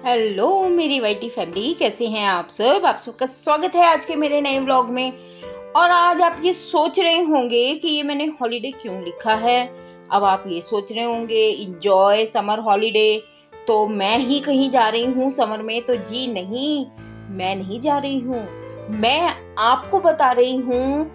Hello मेरी YT family, कैसे हैं आप सब। आप सबका स्वागत है आज के मेरे नए व्लॉग में। और आज आप ये सोच रहे होंगे कि ये मैंने हॉलीडे क्यों लिखा है। अब आप ये सोच रहे होंगे इंजॉय समर हॉलीडे, तो मैं ही कहीं जा रही हूँ समर में। तो जी नहीं, मैं नहीं जा रही हूँ। मैं आपको बता रही हूँ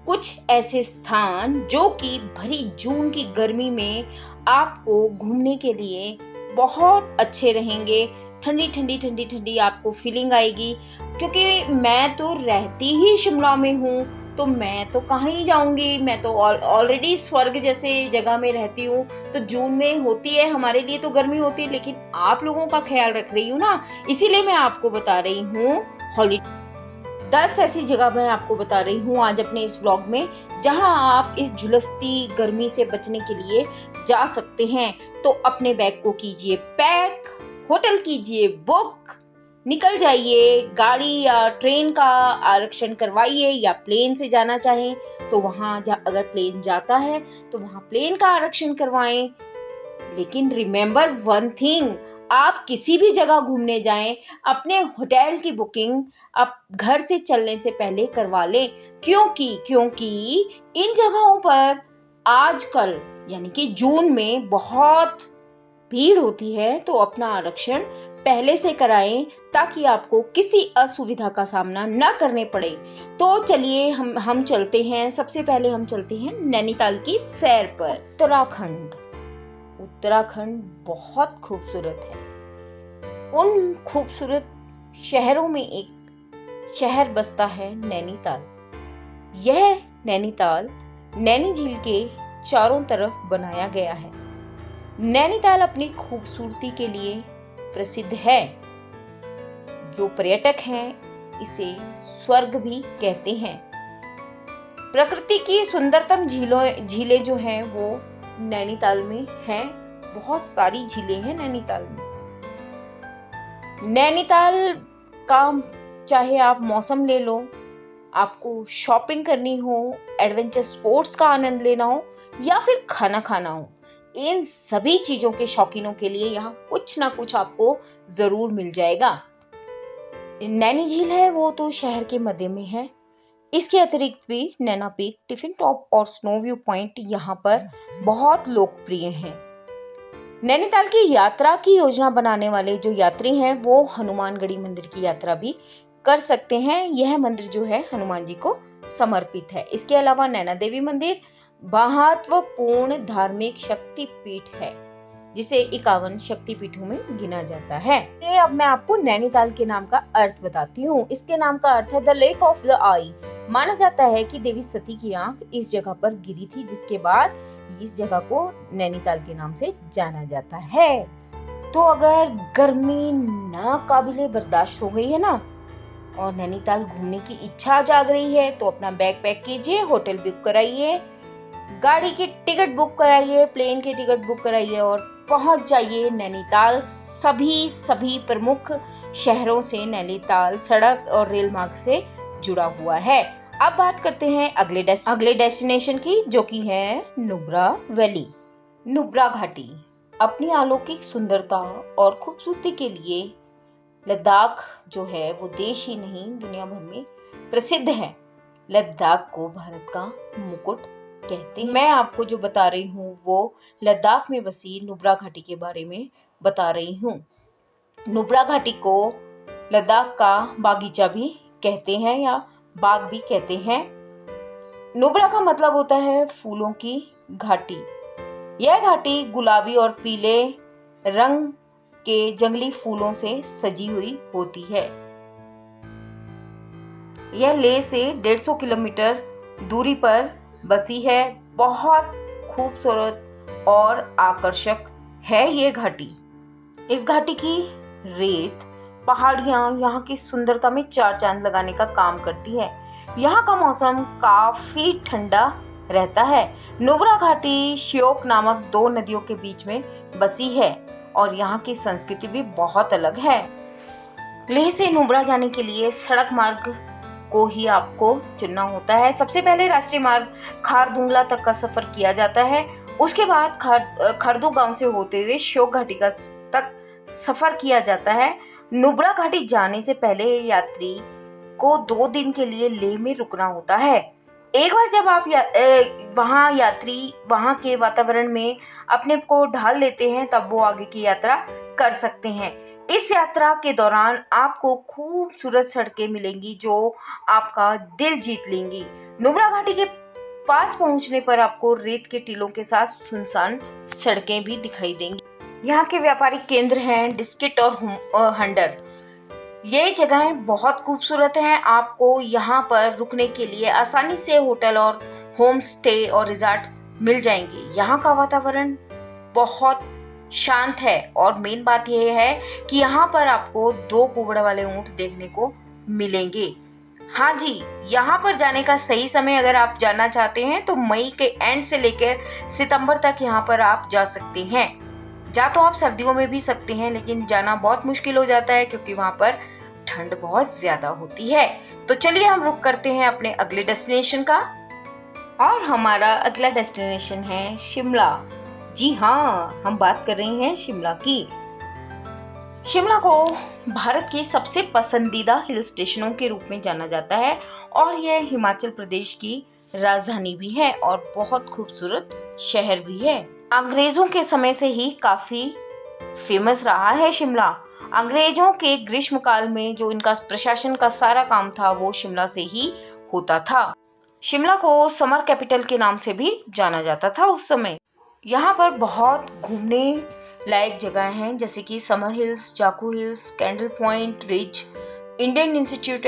कुछ ऐसे स्थान जो कि भरी जून की गर्मी में आपको घूमने के लिए बहुत अच्छे रहेंगे। ठंडी ठंडी ठंडी ठंडी आपको फीलिंग आएगी, क्योंकि मैं तो रहती ही शिमला में हूँ। तो मैं तो कहाँ ही जाऊंगी, मैं तो ऑलरेडी स्वर्ग जैसे जगह में रहती हूँ। तो जून में होती है हमारे लिए तो गर्मी होती है, लेकिन आप लोगों का ख्याल रख रही हूँ ना, इसीलिए मैं आपको बता रही हूँ हॉलीडे 10 ऐसी जगह मैं आपको बता रही हूँ आज अपने इस व्लॉग में, जहां आप इस झुलसती गर्मी से बचने के लिए जा सकते हैं। तो अपने बैग को कीजिए पैक, होटल कीजिए बुक, निकल जाइए। गाड़ी या ट्रेन का आरक्षण करवाइए, या प्लेन से जाना चाहें तो वहां अगर प्लेन जाता है तो वहां प्लेन का आरक्षण करवाएं। लेकिन रिमेम्बर वन थिंग, आप किसी भी जगह घूमने जाएं, अपने होटल की बुकिंग आप घर से चलने से पहले करवा लें। क्योंकि इन जगहों पर आजकल यानी कि जून में बहुत भीड़ होती है। तो अपना आरक्षण पहले से कराएं ताकि आपको किसी असुविधा का सामना न करने पड़े। तो चलिए हम चलते हैं। सबसे पहले हम चलते हैं नैनीताल की सैर पर। उत्तराखंड बहुत खूबसूरत है। उन खूबसूरत शहरों में एक शहर बसता है नैनीताल। यह नैनीताल नैनी झील के चारों तरफ बनाया गया है। नैनीताल अपनी खूबसूरती के लिए प्रसिद्ध है। जो पर्यटक हैं इसे स्वर्ग भी कहते हैं। प्रकृति की सुंदरतम झीलें जो हैं वो नैनीताल में हैं। बहुत सारी झीलें हैं नैनीताल में। नैनीताल का चाहे आप मौसम ले लो, आपको शॉपिंग करनी हो, एडवेंचर स्पोर्ट्स का आनंद लेना हो, या फिर खाना खाना हो, इन सभी चीजों के शौकीनों के लिए यहाँ कुछ ना कुछ आपको जरूर मिल जाएगा। नैनी झील है वो तो शहर के मध्य में है। इसके अतिरिक्त भी नैना पीक, टिफिन टॉप और स्नो व्यू पॉइंट यहाँ पर बहुत लोकप्रिय हैं। नैनीताल की यात्रा की योजना बनाने वाले जो यात्री हैं वो हनुमानगढ़ी मंदिर की यात्रा भी कर सकते हैं। यह मंदिर जो है हनुमान जी को समर्पित है। इसके अलावा नैना देवी मंदिर महत्वपूर्ण धार्मिक शक्तिपीठ है, जिसे 51 शक्तिपीठों में गिना जाता है। अब मैं आपको नैनीताल के नाम का अर्थ बताती हूँ। इसके नाम का अर्थ है द लेक ऑफ द आई। माना जाता है कि देवी सती की आंख इस जगह पर गिरी थी, जिसके बाद इस जगह को नैनीताल के नाम से जाना जाता है। तो अगर गर्मी नाकाबिले बर्दाश्त हो गई है ना, और नैनीताल घूमने की इच्छा जाग रही है, तो अपना बैग पैक कीजिए, होटल बुक कराइए, गाड़ी की टिकट बुक कराइए, प्लेन की टिकट बुक कराइए और पहुंच जाइए नैनीताल। सभी प्रमुख शहरों से नैनीताल सड़क और रेल मार्ग से जुड़ा हुआ है। अब बात करते हैं अगले डेस्टिनेशन की, जो कि है नुब्रा वैली। नुब्रा घाटी अपनी अलौकिक सुंदरता और खूबसूरती के लिए लद्दाख जो है वो देश ही नहीं दुनिया भर में प्रसिद्ध है। लद्दाख को भारत का मुकुट कहते हैं। मैं आपको जो बता रही हूँ वो लद्दाख में बसी नुब्रा घाटी के बारे में बता रही हूँ। नुब्रा घाटी को लद्दाख का बागीचा भी कहते हैं या बाग भी कहते हैं। नुब्रा का मतलब होता है फूलों की घाटी। यह घाटी गुलाबी और पीले रंग के जंगली फूलों से सजी हुई होती है। यह लेह से 150 किलोमीटर दूरी पर बसी है। बहुत खूबसूरत और आकर्षक है ये घाटी। इस घाटी की रेत पहाड़ियां यहाँ की सुंदरता में चार चांद लगाने का काम करती है। यहाँ का मौसम काफी ठंडा रहता है। नुब्रा घाटी श्योक नामक 2 नदियों के बीच में बसी है और यहाँ की संस्कृति भी बहुत अलग है। लेह से नुब्रा जाने के लिए सड़क मार्ग को ही आपको चुनना होता है। सबसे पहले राष्ट्रीय मार्ग खारदुंगला तक का सफर किया जाता है। उसके बाद खरदू गांव से होते हुए श्योक घाटी तक सफर किया जाता है। नुब्रा घाटी जाने से पहले यात्री को 2 दिन के लिए लेह में रुकना होता है। एक बार जब आप वहाँ के वातावरण में अपने को ढाल लेते हैं तब वो आगे की यात्रा कर सकते हैं। इस यात्रा के दौरान आपको खूबसूरत सड़कें मिलेंगी जो आपका दिल जीत लेंगी। नुब्रा घाटी के पास पहुंचने पर आपको रेत के टीलों के साथ सुनसान सड़कें भी दिखाई देंगी। यहाँ के व्यापारिक केंद्र हैं डिस्किट और हंडर। ये जगहें बहुत खूबसूरत हैं। आपको यहाँ पर रुकने के लिए आसानी से होटल और होम स्टे और रिजॉर्ट मिल जाएंगे। यहाँ का वातावरण बहुत शांत है और मेन बात यह है कि यहाँ पर आपको 2 कुबड़ वाले ऊंट देखने को मिलेंगे। हाँ जी, यहाँ पर जाने का सही समय अगर आप जाना चाहते हैं तो मई के एंड से लेकर सितंबर तक यहाँ पर आप जा सकते हैं। जा तो आप सर्दियों में भी सकते हैं, लेकिन जाना बहुत मुश्किल हो जाता है क्योंकि वहाँ पर ठंड बहुत ज्यादा होती है। तो चलिए हम रुक करते हैं अपने अगले डेस्टिनेशन का, और हमारा अगला डेस्टिनेशन है शिमला। जी हाँ, हम बात कर रहे हैं शिमला की। शिमला को भारत के सबसे पसंदीदा हिल स्टेशनों के रूप में जाना जाता है और यह हिमाचल प्रदेश की राजधानी भी है और बहुत खूबसूरत शहर भी है। अंग्रेजों के समय से ही काफी फेमस रहा है शिमला। अंग्रेजों के ग्रीष्मकाल में जो इनका प्रशासन का सारा काम था वो शिमला से ही होता था। शिमला को समर कैपिटल के नाम से भी जाना जाता था उस समय। यहाँ पर बहुत घूमने लायक जगह हैं जैसे कि summer hills, Jakhu hills, scandal point ridge, Indian institute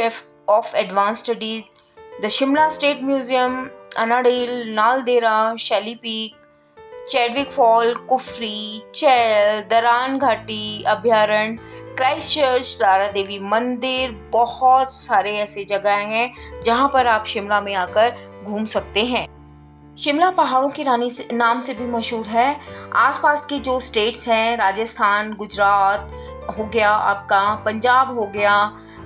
of advance studies, the Shimla state museum, Annandale, Naldehra, Shali peak, Chadwick fall, Kufri, Chail, Daranghati अभ्यारण्य, क्राइस्ट चर्च, तारा देवी मंदिर। बहुत सारे ऐसे जगह हैं जहां पर आप शिमला में आकर घूम सकते हैं। शिमला पहाड़ों की रानी से नाम से भी मशहूर है। आसपास की जो स्टेट्स हैं, राजस्थान, गुजरात हो गया आपका, पंजाब हो गया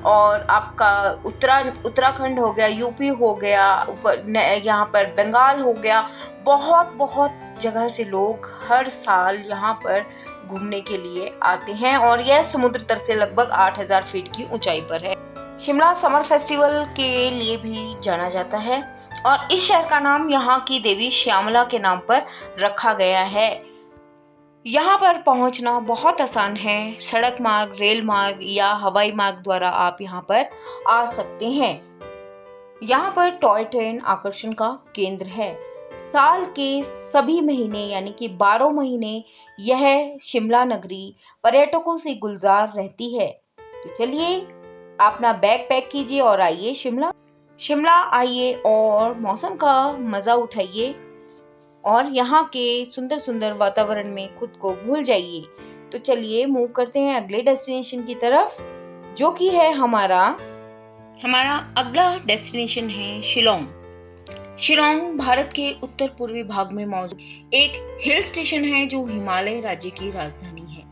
और आपका उत्तराखंड हो गया, यूपी हो गया, ऊपर यहाँ पर बंगाल हो गया। बहुत जगह से लोग हर साल यहाँ पर घूमने के लिए आते हैं और यह समुद्र तल से लगभग 8000 फीट की ऊंचाई पर है। शिमला समर फेस्टिवल के लिए भी जाना जाता है और इस शहर का नाम यहाँ की देवी श्यामला के नाम पर रखा गया है। यहाँ पर पहुँचना बहुत आसान है। सड़क मार्ग, रेल मार्ग या हवाई मार्ग द्वारा आप यहाँ पर आ सकते हैं। यहाँ पर टॉय ट्रेन आकर्षण का केंद्र है। साल के सभी महीने यानी कि 12 महीने यह शिमला नगरी पर्यटकों से गुलजार रहती है। तो चलिए अपना बैग पैक कीजिए और आइए शिमला आइए और मौसम का मजा उठाइए और यहाँ के सुंदर सुंदर वातावरण में खुद को भूल जाइए। तो चलिए मूव करते हैं अगले डेस्टिनेशन की तरफ, जो कि है हमारा अगला डेस्टिनेशन है शिलोंग। शिलोंग भारत के उत्तर पूर्वी भाग में मौजूद एक हिल स्टेशन है जो हिमालय राज्य की राजधानी है।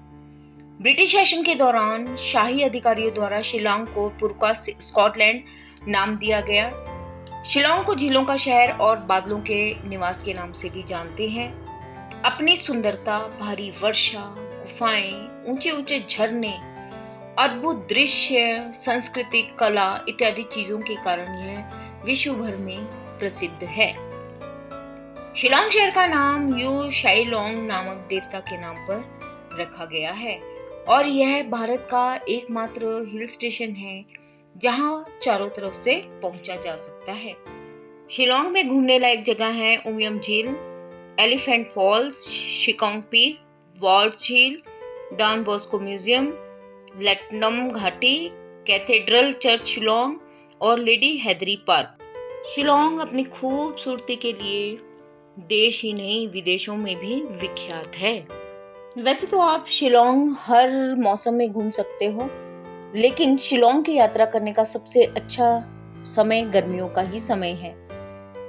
ब्रिटिश शासन के दौरान शाही अधिकारियों द्वारा शिलोंग को पूर्व स्कॉटलैंड नाम दिया गया। शिलोंग को झीलों का शहर और बादलों के निवास के नाम से भी जानते हैं। अपनी सुंदरता, भारी वर्षा, गुफाएं, ऊंचे ऊंचे झरने, अद्भुत दृश्य, सांस्कृतिक कला इत्यादि चीजों के कारण यह विश्व भर में प्रसिद्ध है। शिलोंग शहर का नाम यू शाइलोंग नामक देवता के नाम पर रखा गया है और यह भारत का एकमात्र हिल स्टेशन है जहां चारों तरफ से पहुंचा जा सकता है। शिलोंग में घूमने लायक जगह है उमियम झील, एलिफेंट फॉल्स, शिकोंग पीक, वार्ड झील, डॉन बॉस्को म्यूजियम, लेटनम घाटी, कैथेड्रल चर्च शिलोंग और लेडी हैदरी पार्क। शिलोंग अपनी खूबसूरती के लिए देश ही नहीं विदेशों में भी विख्यात है। वैसे तो आप शिलोंग हर मौसम में घूम सकते हो, लेकिन शिलोंग की यात्रा करने का सबसे अच्छा समय गर्मियों का ही समय है।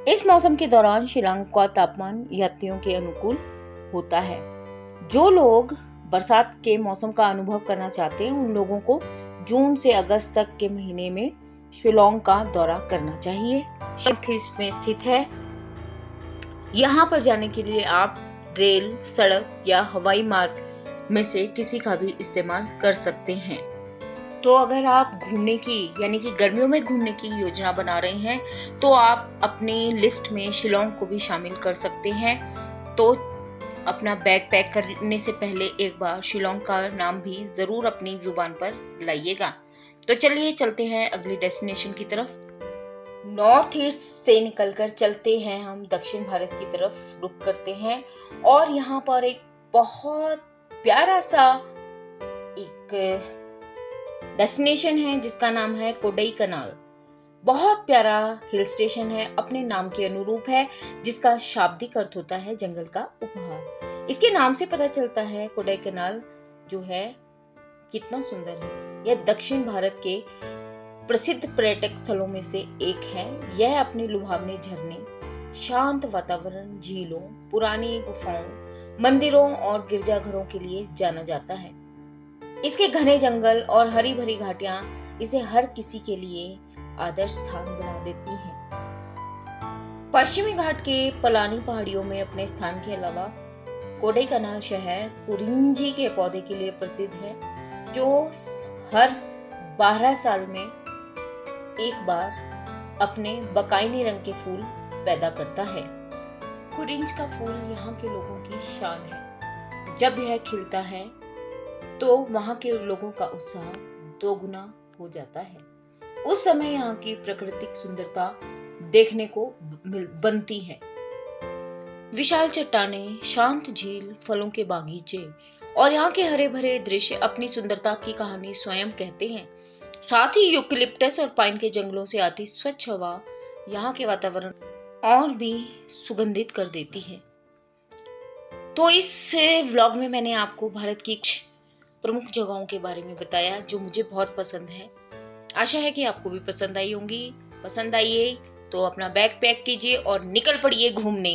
इस मौसम के दौरान शिलोंग का तापमान यात्रियों के अनुकूल होता है। जो लोग बरसात के मौसम का अनुभव करना चाहते हैं उन लोगों को जून से अगस्त तक के महीने में शिलोंग का दौरा करना चाहिए। में स्थित है। यहाँ पर जाने के लिए आप रेल, सड़क या हवाई मार्ग में से किसी का भी इस्तेमाल कर सकते हैं। तो अगर आप घूमने की यानी कि गर्मियों में घूमने की योजना बना रहे हैं तो आप अपनी लिस्ट में शिलोंग को भी शामिल कर सकते हैं। तो अपना बैग पैक करने से पहले एक बार शिलोंग का नाम भी ज़रूर अपनी ज़ुबान पर लाइएगा। तो चलिए चलते हैं अगली डेस्टिनेशन की तरफ। नॉर्थ ईस्ट से निकलकर चलते हैं हम दक्षिण भारत की तरफ रुख करते हैं और यहाँ पर एक बहुत प्यारा सा एक डेस्टिनेशन है जिसका नाम है कोडाईकनाल। बहुत प्यारा हिल स्टेशन है, अपने नाम के अनुरूप है, जिसका शाब्दिक अर्थ होता है जंगल का उपहार। इसके नाम से पता चलता है कोडाईकनाल जो है कितना सुंदर है। यह दक्षिण भारत के प्रसिद्ध पर्यटक स्थलों में से एक है। यह अपने लुभावने झरने, शांत वातावरण, झीलों, पुरानी गुफाओं, मंदिरों और गिरजाघरों के लिए जाना जाता है। इसके घने जंगल और हरी भरी घाटियां इसे हर किसी के लिए आदर्श स्थान बना देती हैं। पश्चिमी घाट के पलानी पहाड़ियों में अपने स्थान के अलावा कोडाईकनाल शहर कुरिंजी के पौधे के लिए प्रसिद्ध है, जो हर 12 साल में एक बार अपने बकाइनी रंग के फूल पैदा करता है। कुरिंज का फूल यहाँ के लोगों की शान है। जब यह खिलता है तो वहाँ के लोगों का उत्साह दोगुना हो जाता है। उस समय यहाँ की प्राकृतिक सुंदरता देखने को बनती है। विशाल चट्टानें, शांत झील, फलों के बागीचे और यहाँ के हरे भरे दृश्य अपनी सुंदरता की कहानी स्वयं कहते हैं। साथ ही यूकलिप्टस और पाइन के जंगलों से आती स्वच्छ हवा यहाँ के वातावरण और भी सुगंधित कर देती है। तो इस व्लॉग में मैंने आपको भारत की प्रमुख जगहों के बारे में बताया जो मुझे बहुत पसंद है। आशा है कि आपको भी पसंद आई होंगी। पसंद आई है तो अपना बैग पैक कीजिए और निकल पड़िए घूमने।